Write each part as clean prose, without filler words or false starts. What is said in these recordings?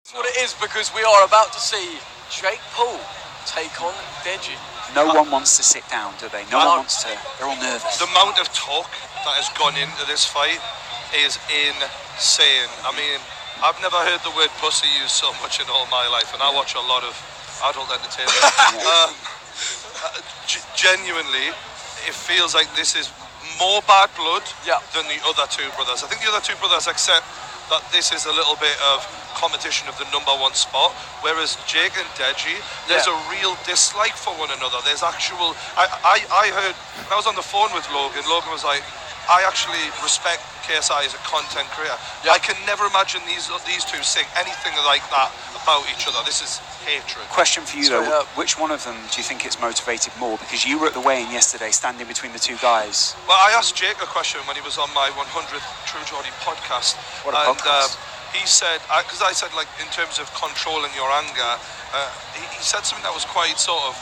That's what it is, because we are about to see Jake Paul take on DEJI. No one wants to sit down, do they? No one wants to. They're all nervous. The amount of talk that has gone into this fight is insane. I mean, I've never heard the word pussy used so much in all my life, and I watch a lot of adult entertainment. Genuinely, it feels like this is more bad blood than the other two brothers. I think the other two brothers accept that this is a little bit of competition of the #1 spot, whereas Jake and DEJI, there's a real dislike for one another. There's actual, I heard, when I was on the phone with Logan was like, I actually respect KSI as a content creator. I can never imagine these two saying anything like that about each other. This is hatred. Question for you though, which one of them do you think it's motivated more? Because you were at the weigh-in yesterday standing between the two guys. Well, I asked Jake a question when he was on my 100th True Geordie podcast. What a podcast. He said, because I said, like, in terms of controlling your anger, he said something that was quite sort of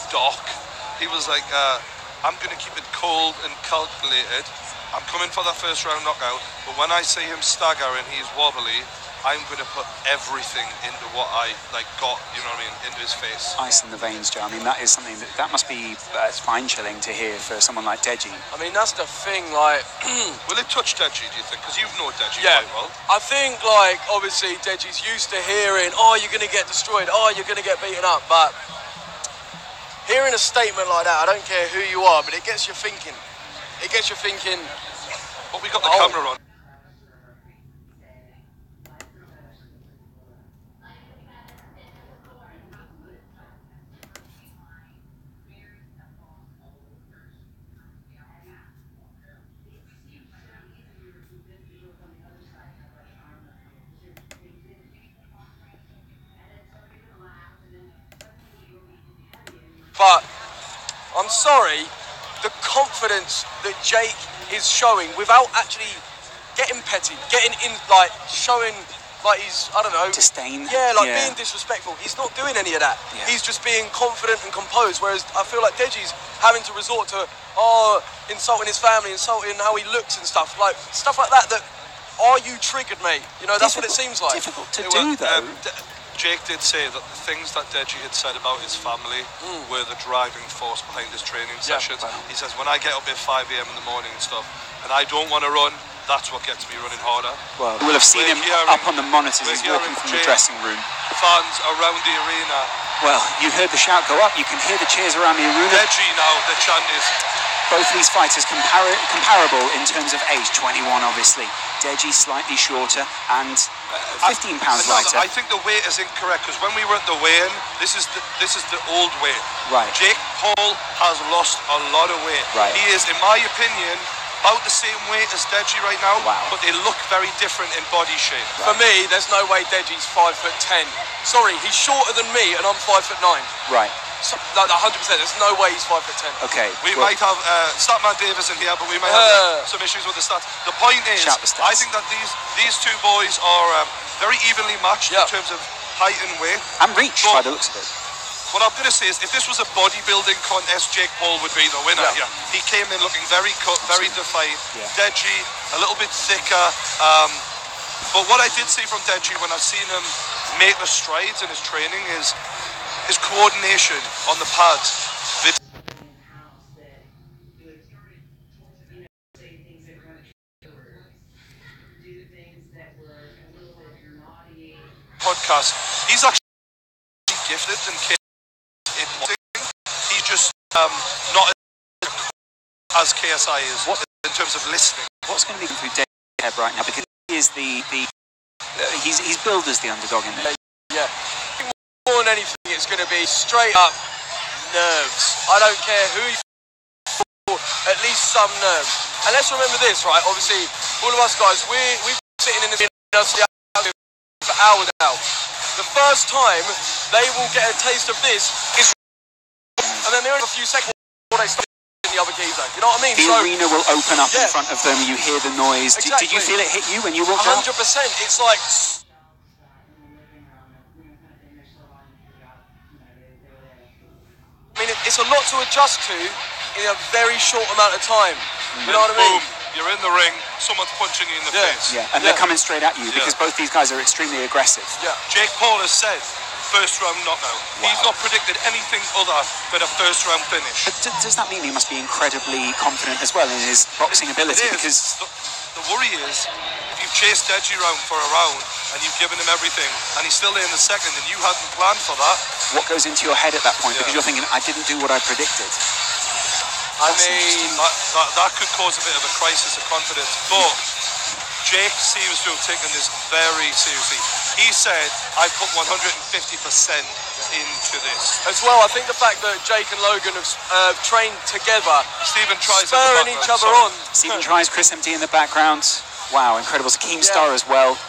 dark. He was like, I'm going to keep it cold and calculated. I'm coming for that first round knockout, but when I see him stagger and he's wobbly, I'm going to put everything into what I got, you know what I mean, into his face. Ice in the veins, Joe. I mean, that is something that must be spine-chilling to hear for someone like DEJI. I mean, that's the thing, like... Will it touch DEJI, do you think? Because you've known DEJI quite well. I think, like, obviously, DEJI's used to hearing, oh, you're going to get destroyed, oh, you're going to get beaten up, but hearing a statement like that, I don't care who you are, but it gets you thinking. It gets you thinking... But we got the camera on. But I'm sorry, the confidence that Jake is showing without actually getting petty, getting in, like, showing like he's, I don't know, disdain. Yeah, like being disrespectful. He's not doing any of that. He's just being confident and composed. Whereas I feel like DEJI's having to resort to insulting his family, insulting how he looks and stuff like that. That are you triggered, mate? You know, that's what it seems like. Difficult to do though. Jake did say that the things that DEJI had said about his family were the driving force behind his training sessions. Wow. He says, when I get up at 5 a.m. in the morning and stuff, and I don't want to run, that's what gets me running harder. Well, we'll have seen him up on the monitors. He's walking from the dressing room. Fans around the arena. Well, you heard the shout go up. You can hear the cheers around the arena. DEJI now, the chant is... Both these fighters comparable in terms of age. 21, obviously. DEJI slightly shorter and 15 pounds lighter. I think the weight is incorrect, because when we were at the weigh-in, this is the old weight. Right. Jake Paul has lost a lot of weight. Right. He is, in my opinion, about the same weight as DEJI right now, but they look very different in body shape. Right. For me, there's no way DEJI's 5'10". Sorry, he's shorter than me, and I'm 5'9". Right. So, like 100%. There's no way he's 5'10". Okay. We might have Statman Davis in here, but we might have some issues with the stats. The point is, I think that these two boys are very evenly matched in terms of height and weight. And reach, by the looks of it. What I'm going to say is, if this was a bodybuilding contest, Jake Paul would be the winner here. He came in looking very cut, very defined. DEJI, a little bit thicker. But what I did see from DEJI when I've seen him make the strides in his training is his coordination on the pads. Podcast. He's actually gifted and in boxing. He's just not as KSI is in terms of listening. What's going to be through DEJI's head right now? Because he is he's billed as the underdog in there. Yeah. More than anything, it's going to be straight up nerves. I don't care who you at least some nerves. And let's remember this, right? Obviously, all of us guys, we've been sitting in the for hours now. The first time they will get a taste of this is, and then they're in a few seconds before they start in the other geezer. You know what I mean? The arena will open up in front of them. You hear the noise. Exactly. Did you feel it hit you when you walked out? 100%. It's like... I mean, it's a lot to adjust to in a very short amount of time. You know what I mean? you're in the ring, someone's punching you in the face. Yeah, and they're coming straight at you because both these guys are extremely aggressive. Yeah. Jake Paul has said first round knockout. Wow. He's not predicted anything other than a first round finish. But does that mean he must be incredibly confident as well in his boxing ability? Because the worry is, if you've chased DEJI round for a round and you've given him everything and he's still there in the second and you hadn't planned for that. What goes into your head at that point? Because you're thinking, I didn't do what I predicted. I mean, that could cause a bit of a crisis of confidence. But Jake seems to have taken this very seriously. He said, I put 150% into this. As well, I think the fact that Jake and Logan have trained together, Stephen tries spurring each other on. Stephen tries, Chris MD in the background. Wow, incredible. Keemstar as well.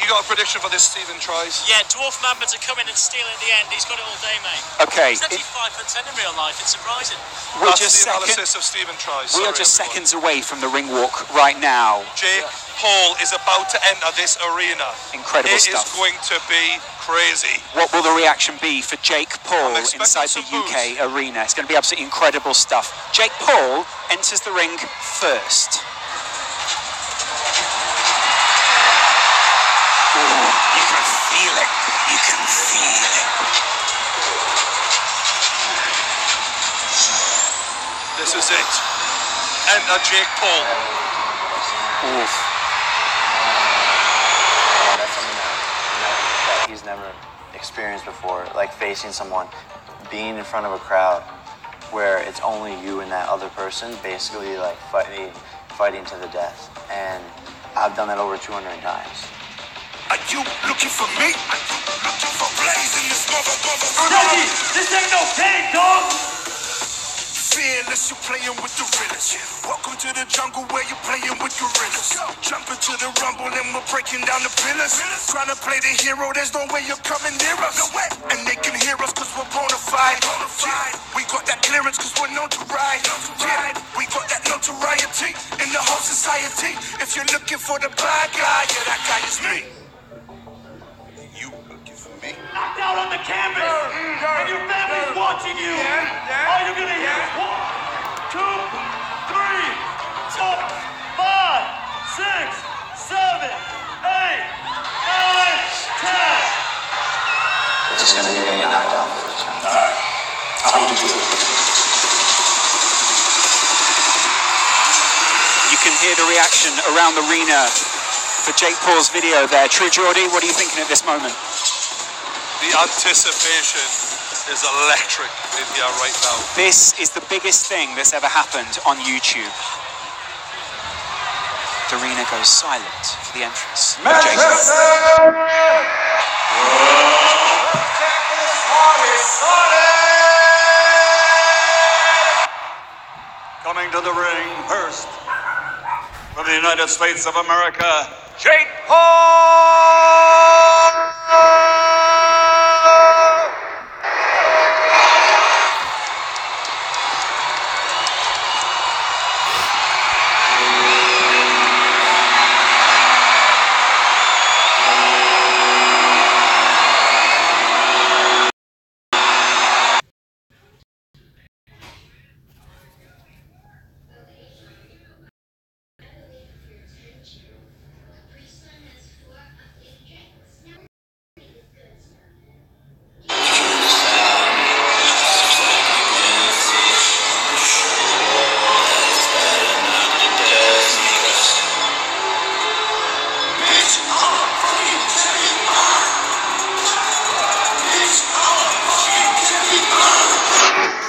You got a prediction for this Stephen tries? Yeah, Dwarf Mammoth to come in and steal at the end. He's got it all day, mate. Okay. He's actually 5'10" in real life. It's surprising. That's the analysis of Stephen tries. We are just seconds away from the ring walk right now. Jake Paul is about to enter this arena. Incredible stuff. It is going to be crazy. What will the reaction be for Jake Paul inside the UK arena? It's going to be absolutely incredible stuff. Jake Paul enters the ring first. You can feel it. You can feel it. This is it. Enter Jake Paul. Oof. That's something that he's never experienced before. Like facing someone, being in front of a crowd where it's only you and that other person, basically like fighting to the death. And I've done that over 200 times. Are you looking for me? Are you looking for blaze in this motherfucker? DEJI, this ain't no game, dog! Fearless, you playing with the realest. Welcome to the jungle where you're playing with gorillas. Jump into the rumble and we're breaking down the pillars. Trying to play the hero, there's no way you're coming near us. And they can hear us cause we're bona fide. We got that clearance cause we're known to ride. We got that notoriety in the whole society. If you're looking for the bad guy, yeah, that guy is me. Knocked out on the canvas, and your family's watching you. All you're gonna hear is 1, 2, 3, 4, 5, 6, 7, 8, 9, 10. It's just gonna be getting knocked out the first time. Alright. How would you do it? You can hear the reaction around the arena for Jake Paul's video there. True Geordie, what are you thinking at this moment? The anticipation is electric in here right now. This is the biggest thing that's ever happened on YouTube. The arena goes silent for the entrance of Jake Paul. Coming to the ring first, from the United States of America, Jake Paul!